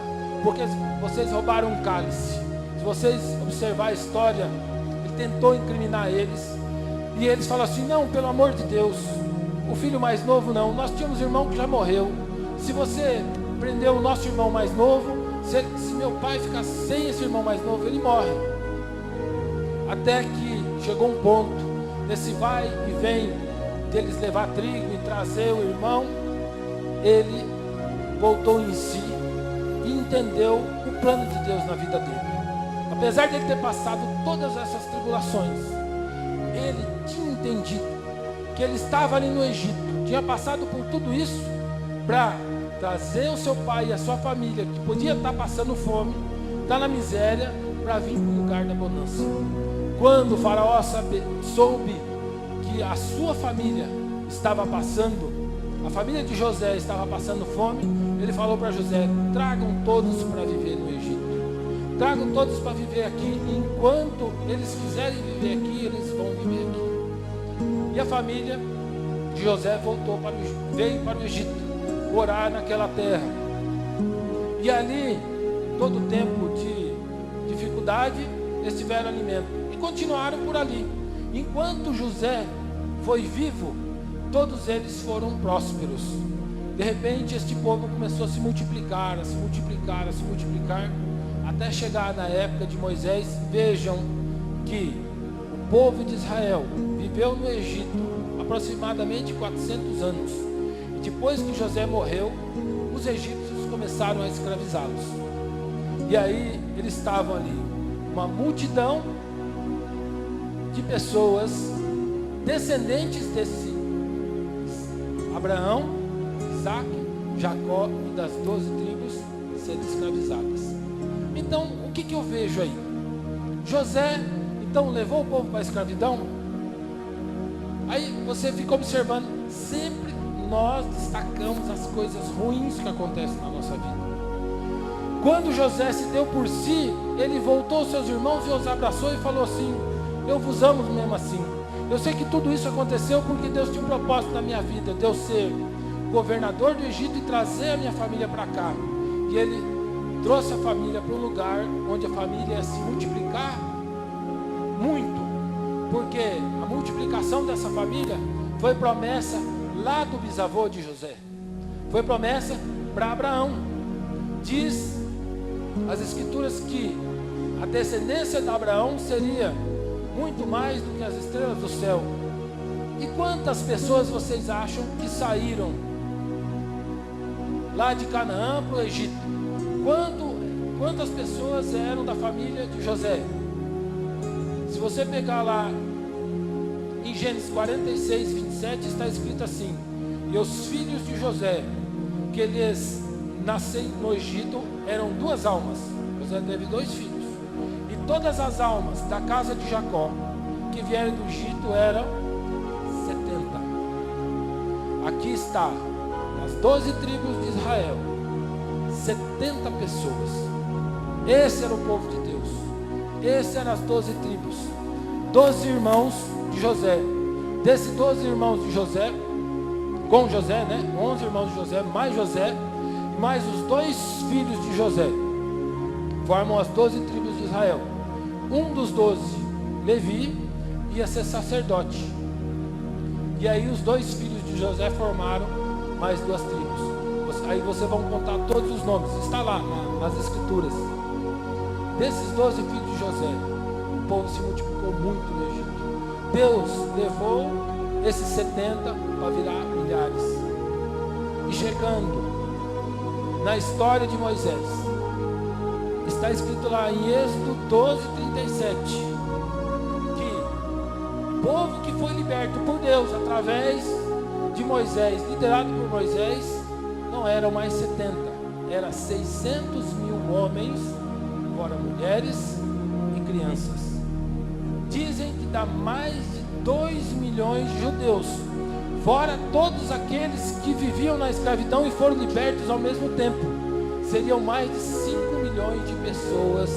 porque vocês roubaram um cálice. Se vocês observar a história, ele tentou incriminar eles, e eles falam assim: não, pelo amor de Deus, o filho mais novo não, nós tínhamos irmão que já morreu. Se você prendeu o nosso irmão mais novo, se meu pai ficar sem esse irmão mais novo, ele morre. Até que chegou um ponto, nesse vai e vem deles levar trigo e trazer o irmão, ele voltou em si e entendeu o plano de Deus na vida dele. Apesar de ele ter passado todas essas tribulações, ele tinha entendido que ele estava ali no Egito, tinha passado por tudo isso para trazer o seu pai e a sua família, que podia estar passando fome, estar na miséria, para vir para o lugar da bonança. Quando o faraó soube que a sua família estava passando, a família de José estava passando fome, ele falou para José: tragam todos para viver no Egito. Tragam todos para viver aqui. Enquanto eles quiserem viver aqui, eles vão viver aqui. E a família de José veio para o Egito, morar naquela terra. E ali, todo tempo de dificuldade, eles tiveram alimento. E continuaram por ali. Enquanto José foi vivo, todos eles foram prósperos. De repente, este povo começou a se multiplicar, a se multiplicar, a se multiplicar, até chegar na época de Moisés. Vejam que o povo de Israel viveu no Egito aproximadamente 400 anos. E depois que José morreu, os egípcios começaram a escravizá-los. E aí eles estavam ali, uma multidão de pessoas descendentes desse Abraão, Isaac, Jacó e das 12 tribos sendo escravizadas. Então, o que eu vejo aí? José, então, levou o povo para a escravidão. Aí você fica observando, sempre nós destacamos as coisas ruins que acontecem na nossa vida. Quando José se deu por si, ele voltou aos seus irmãos e os abraçou e falou assim: eu vos amo mesmo assim. Eu sei que tudo isso aconteceu porque Deus tinha um propósito na minha vida, de eu ser governador do Egito e trazer a minha família para cá. E ele trouxe a família para um lugar onde a família ia se multiplicar muito, porque a multiplicação dessa família foi promessa lá do bisavô de José, foi promessa para Abraão. Diz as escrituras que a descendência de Abraão seria muito mais do que as estrelas do céu. E quantas pessoas vocês acham que saíram lá de Canaã para o Egito? Quantas pessoas eram da família de José? Se você pegar lá em Gênesis 46, 27, está escrito assim: e os filhos de José, que eles nasceram no Egito, eram 2 almas. José teve 2 filhos. E todas as almas da casa de Jacó que vieram do Egito eram 70. Aqui está, das 12 tribos de Israel, 70 pessoas. Esse era o povo de Deus. Esse eram as 12 tribos, 12 irmãos de José. Desses 12 irmãos de José, com José, 11 irmãos de José, mais os 2 filhos de José, formam as 12 tribos de Israel. Um dos 12, Levi, ia ser sacerdote. E aí os 2 filhos de José formaram mais 2 tribos. Aí vocês vão contar todos os nomes, está lá nas escrituras. Desses 12 filhos de José, o povo se multiplicou muito no Egito. Deus levou esses 70 para virar milhares. E chegando na história de Moisés, está escrito lá em Êxodo 12:37, que o povo que foi liberto por Deus através de Moisés, liderado por Moisés, não eram mais 70, eram 600.000 homens, fora mulheres e crianças. Dizem que dá mais de 2 milhões de judeus, fora todos aqueles que viviam na escravidão e foram libertos ao mesmo tempo. Seriam mais de 5 milhões de pessoas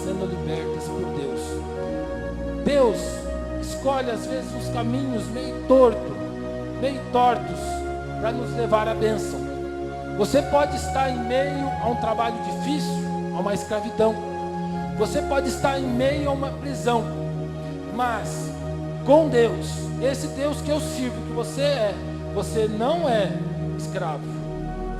sendo libertas por Deus. Deus escolhe às vezes os caminhos meio tortos, para nos levar à bênção. Você pode estar em meio a um trabalho difícil, a uma escravidão. Você pode estar em meio a uma prisão. Mas com Deus, esse Deus que eu sirvo, que você não é escravo.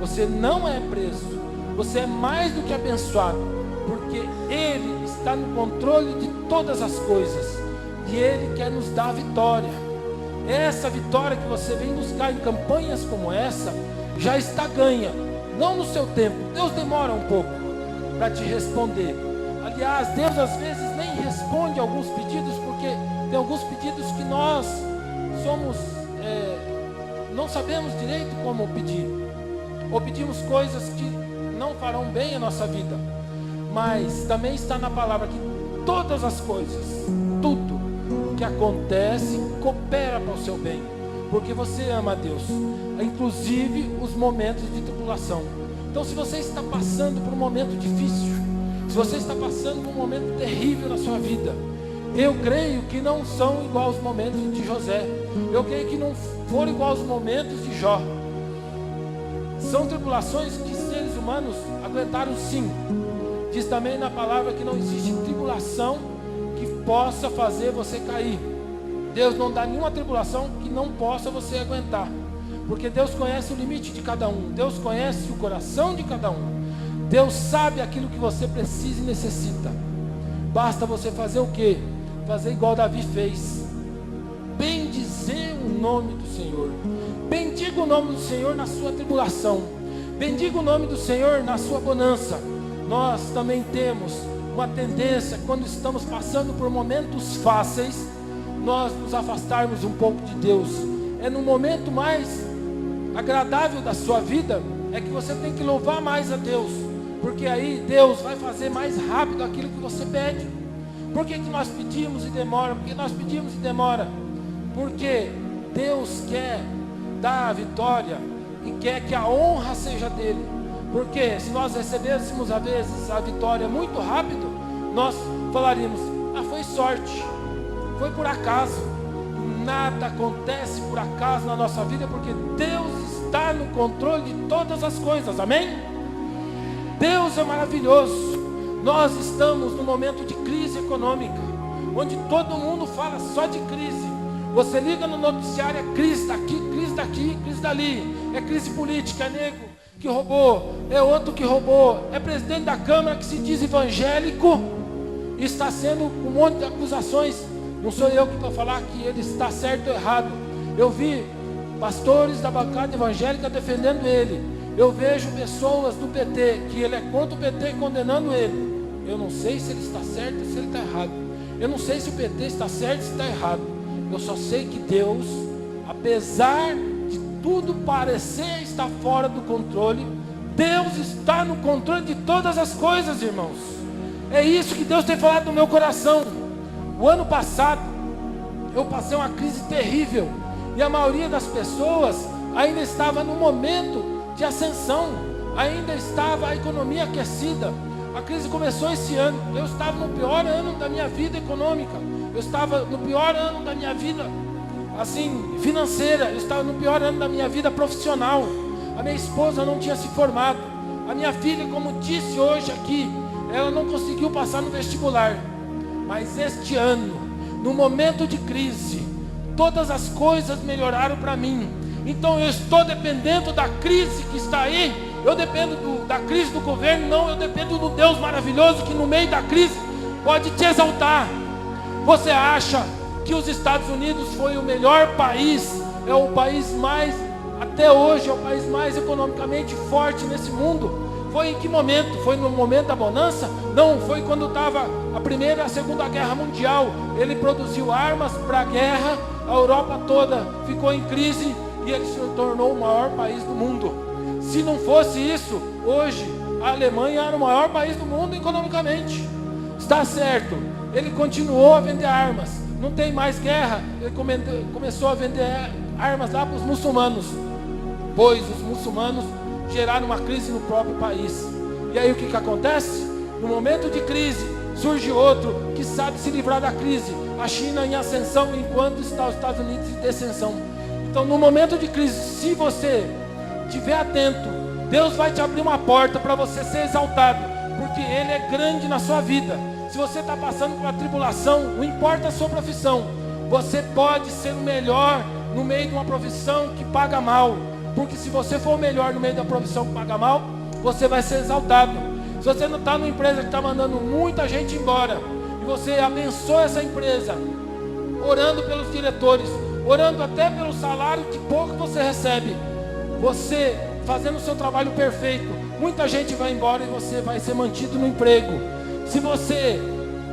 Você não é preso. Você é mais do que abençoado, porque Ele está no controle de todas as coisas e Ele quer nos dar a vitória. Essa vitória que você vem buscar em campanhas como essa já está ganha, não no seu tempo. Deus demora um pouco para te responder. Aliás, Deus às vezes nem responde alguns pedidos, porque tem alguns pedidos que nós não sabemos direito como pedir, ou pedimos coisas que não farão bem a nossa vida. Mas também está na palavra que todas as coisas, tudo que acontece, coopera para o seu bem, porque você ama a Deus, inclusive os momentos de tribulação. Então, se você está passando por um momento difícil, se você está passando por um momento terrível na sua vida, eu creio que não são igual aos momentos de José. Eu creio que não foram igual aos momentos de Jó. São tribulações que seres humanos aguentaram sim. Diz também na palavra que não existe tribulação que possa fazer você cair. Deus não dá nenhuma tribulação que não possa você aguentar, porque Deus conhece o limite de cada um. Deus conhece o coração de cada um. Deus sabe aquilo que você precisa e necessita. Basta você fazer o quê? fazer igual Davi fez. Bendizer o nome do Senhor. Bendiga o nome do Senhor na sua tribulação. Bendiga o nome do Senhor na sua bonança. Nós também temos uma tendência, quando estamos passando por momentos fáceis, nós nos afastarmos um pouco de Deus. É no momento mais agradável da sua vida, é que você tem que louvar mais a Deus, porque aí Deus vai fazer mais rápido aquilo que você pede. Por que nós pedimos e demora? Porque nós pedimos e demora? Porque Deus quer dar a vitória e quer que a honra seja dele. Porque se nós recebêssemos às vezes a vitória muito rápido, nós falaríamos: ah, foi sorte, foi por acaso. Nada acontece por acaso na nossa vida, porque Deus está no controle de todas as coisas, amém? Deus é maravilhoso. Nós estamos num momento de crise econômica, onde todo mundo fala só de crise. Você liga no noticiário, é crise daqui, crise dali, é crise política, é nego que roubou, é outro que roubou, é presidente da Câmara que se diz evangélico e está sendo um monte de acusações. Não sou eu que vou falar que ele está certo ou errado. Eu vi pastores da bancada evangélica defendendo ele. Eu vejo pessoas do PT, que ele é contra o PT, condenando ele. Eu não sei se ele está certo ou se ele está errado. Eu não sei se o PT está certo ou se está errado. Eu só sei que Deus, apesar de tudo parecer estar fora do controle, Deus está no controle de todas as coisas, irmãos. É isso que Deus tem falado no meu coração. O ano passado, eu passei uma crise terrível, e a maioria das pessoas ainda estava no momento de ascensão, ainda estava a economia aquecida. A crise começou esse ano. Eu estava no pior ano da minha vida econômica, eu estava no pior ano da minha vida assim, financeira, eu estava no pior ano da minha vida profissional. A minha esposa não tinha se formado, a minha filha, como disse hoje aqui, ela não conseguiu passar no vestibular. Mas este ano, no momento de crise, todas as coisas melhoraram para mim. Então eu estou dependendo da crise que está aí. Eu dependo da crise do governo? Não, eu dependo do Deus maravilhoso que no meio da crise pode te exaltar. Você acha que os Estados Unidos foi o melhor país? É o país mais, até hoje, é o país mais economicamente forte nesse mundo. Foi em que momento? Foi no momento da bonança? Não, foi quando estava a Primeira e a Segunda Guerra Mundial. Ele produziu armas para a guerra, a Europa toda ficou em crise e ele se tornou o maior país do mundo. Se não fosse isso, hoje a Alemanha era o maior país do mundo economicamente. Está certo, ele continuou a vender armas, não tem mais guerra, ele começou a vender armas lá para os muçulmanos, pois os muçulmanos geraram uma crise no próprio país. E aí o que acontece? No momento de crise, surge outro que sabe se livrar da crise. A China em ascensão, enquanto está os Estados Unidos em descensão. Então no momento de crise, se você estiver atento, Deus vai te abrir uma porta para você ser exaltado, porque Ele é grande na sua vida. Se você está passando por uma tribulação, não importa a sua profissão, você pode ser o melhor no meio de uma profissão que paga mal. Porque se você for o melhor no meio da profissão que paga mal, você vai ser exaltado. Se você não está numa empresa que está mandando muita gente embora, e você abençoa essa empresa, orando pelos diretores, orando até pelo salário que pouco você recebe, você fazendo o seu trabalho perfeito, muita gente vai embora e você vai ser mantido no emprego. Se você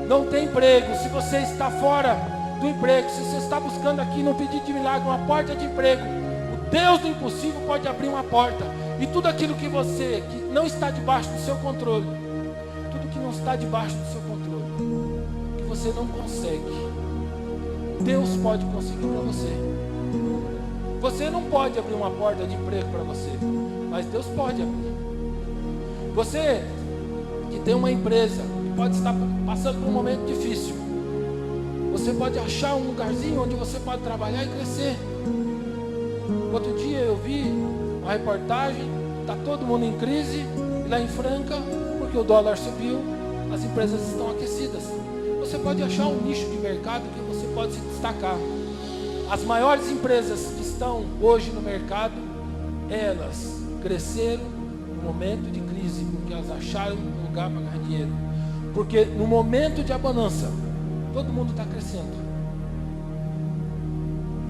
não tem emprego, se você está fora do emprego, se você está buscando aqui no pedido de milagre uma porta de emprego, Deus do impossível pode abrir uma porta. E tudo aquilo que não está debaixo do seu controle, tudo que não está debaixo do seu controle, que você não consegue, Deus pode conseguir para você. Você não pode abrir uma porta de emprego para você, mas Deus pode abrir. Você que tem uma empresa e pode estar passando por um momento difícil, você pode achar um lugarzinho onde você pode trabalhar e crescer. Outro dia eu vi uma reportagem, está todo mundo em crise, e lá em Franca, porque o dólar subiu, as empresas estão aquecidas. Você pode achar um nicho de mercado que você pode se destacar. As maiores empresas que estão hoje no mercado, elas cresceram no momento de crise, porque elas acharam um lugar para ganhar dinheiro. Porque no momento de bonança, todo mundo está crescendo.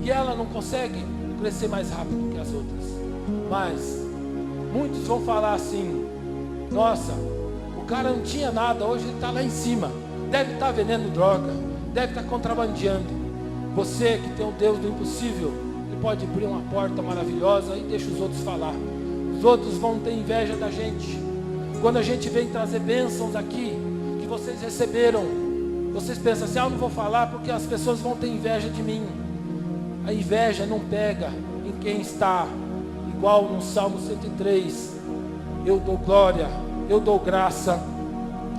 E ela não consegue crescer mais rápido que as outras. Mas muitos vão falar assim: nossa, o cara não tinha nada, hoje ele está lá em cima. Deve estar vendendo droga, deve estar contrabandeando. Você que tem o Deus do impossível, Ele pode abrir uma porta maravilhosa e deixa os outros falar. Os outros vão ter inveja da gente. Quando a gente vem trazer bênçãos aqui, que vocês receberam, vocês pensam assim: eu não vou falar porque as pessoas vão ter inveja de mim. A inveja não pega em quem está, igual no Salmo 103. Eu dou glória, eu dou graça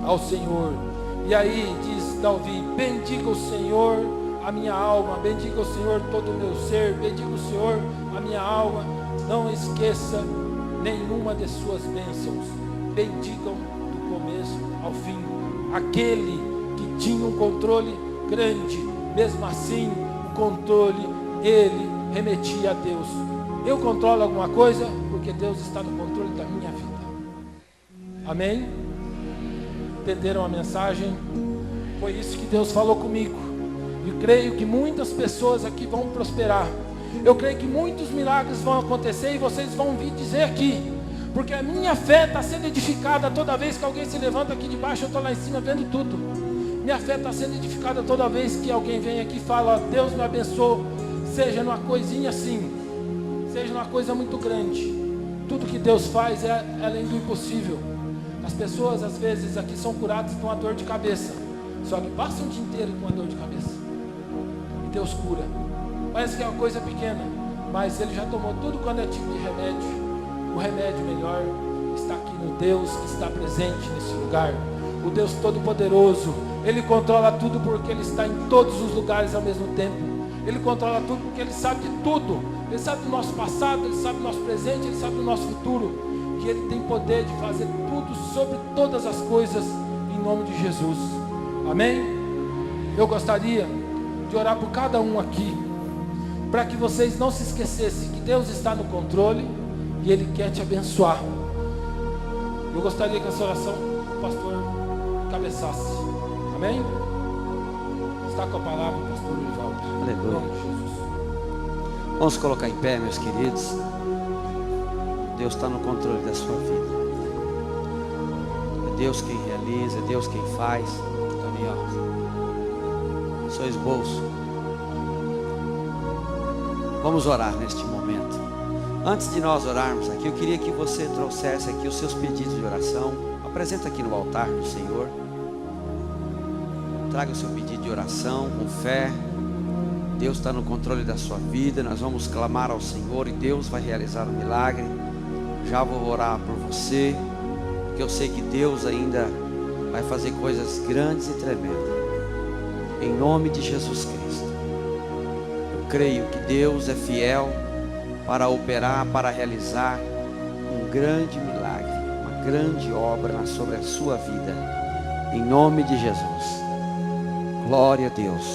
ao Senhor. E aí diz Davi: bendiga o Senhor a minha alma, bendiga o Senhor todo o meu ser, bendiga o Senhor a minha alma, não esqueça nenhuma de suas bênçãos, bendigam do começo ao fim. Aquele que tinha um controle grande, mesmo assim o controle ele remetia a Deus. Eu controlo alguma coisa porque Deus está no controle da minha vida. Amém? Entenderam a mensagem? Foi isso que Deus falou comigo. Eu creio que muitas pessoas aqui vão prosperar. Eu creio que muitos milagres vão acontecer e vocês vão vir dizer aqui, porque a minha fé está sendo edificada toda vez que alguém se levanta aqui de baixo. Eu estou lá em cima vendo tudo. Minha fé está sendo edificada toda vez que alguém vem aqui e fala: Deus me abençoe. Seja numa coisinha assim, seja numa coisa muito grande. Tudo que Deus faz é além do impossível. As pessoas às vezes aqui são curadas de uma dor de cabeça, só que passam o dia inteiro com uma dor de cabeça e Deus cura. Parece que é uma coisa pequena, mas Ele já tomou tudo quando é tipo de remédio. O remédio melhor está aqui no Deus que está presente nesse lugar. O Deus Todo-Poderoso, Ele controla tudo porque Ele está em todos os lugares ao mesmo tempo. Ele controla tudo porque Ele sabe de tudo. Ele sabe do nosso passado, Ele sabe do nosso presente, Ele sabe do nosso futuro. E Ele tem poder de fazer tudo sobre todas as coisas, em nome de Jesus. Amém? Eu gostaria de orar por cada um aqui, para que vocês não se esquecessem que Deus está no controle e Ele quer te abençoar. Eu gostaria que essa oração o pastor cabeçasse. Amém? Está com a palavra o pastor Olivaldo. Aleluia. Em nome de Jesus. Vamos colocar em pé, meus queridos. Deus está no controle da sua vida. É Deus quem realiza, é Deus quem faz. Toninho, ó, seu esboço. Vamos orar neste momento. Antes de nós orarmos aqui, eu queria que você trouxesse aqui os seus pedidos de oração. Apresenta aqui no altar do Senhor. Traga o seu pedido de oração com fé. Deus está no controle da sua vida. Nós vamos clamar ao Senhor e Deus vai realizar o milagre. Já vou orar por você, porque eu sei que Deus ainda vai fazer coisas grandes e tremendas. Em nome de Jesus Cristo. Eu creio que Deus é fiel para operar, para realizar um grande milagre, uma grande obra sobre a sua vida. Em nome de Jesus. Glória a Deus.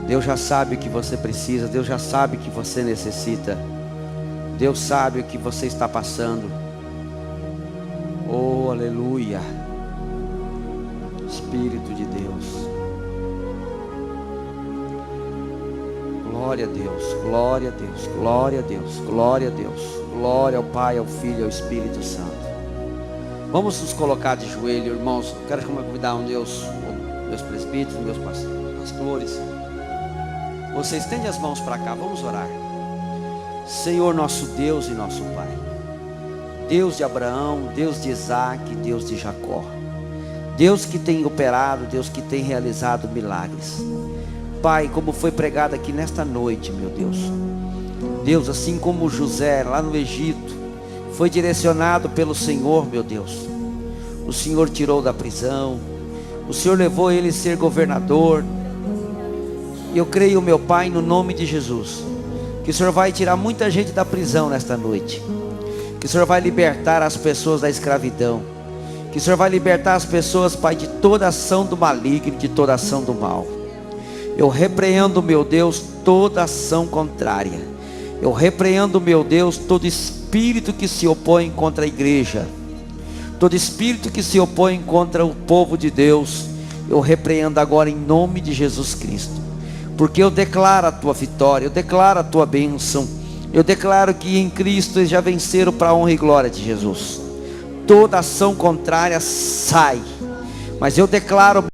Deus já sabe o que você precisa. Deus já sabe o que você necessita. Deus sabe o que você está passando. Oh, aleluia. Espírito de Deus. Glória a Deus, glória a Deus, glória a Deus, glória a Deus. Glória ao Pai, ao Filho e ao Espírito Santo. Vamos nos colocar de joelho, irmãos. Eu quero convidar meus presbíteros, meus pastores. Você estende as mãos para cá, vamos orar. Senhor nosso Deus e nosso Pai, Deus de Abraão, Deus de Isaac, Deus de Jacó, Deus que tem operado, Deus que tem realizado milagres. Pai, como foi pregado aqui nesta noite, meu Deus, Deus, assim como José lá no Egito foi direcionado pelo Senhor, meu Deus, o Senhor tirou da prisão, o Senhor levou ele a ser governador. E eu creio, meu Pai, no nome de Jesus, que o Senhor vai tirar muita gente da prisão nesta noite, que o Senhor vai libertar as pessoas da escravidão, que o Senhor vai libertar as pessoas, Pai, de toda ação do maligno, de toda ação do mal. Eu repreendo, meu Deus, toda ação contrária. Eu repreendo, meu Deus, todo espírito que se opõe contra a igreja, todo espírito que se opõe contra o povo de Deus. eu repreendo agora em nome de Jesus Cristo, porque eu declaro a tua vitória, eu declaro a tua bênção, eu declaro que em Cristo eles já venceram para a honra e glória de Jesus. Toda ação contrária sai, mas eu declaro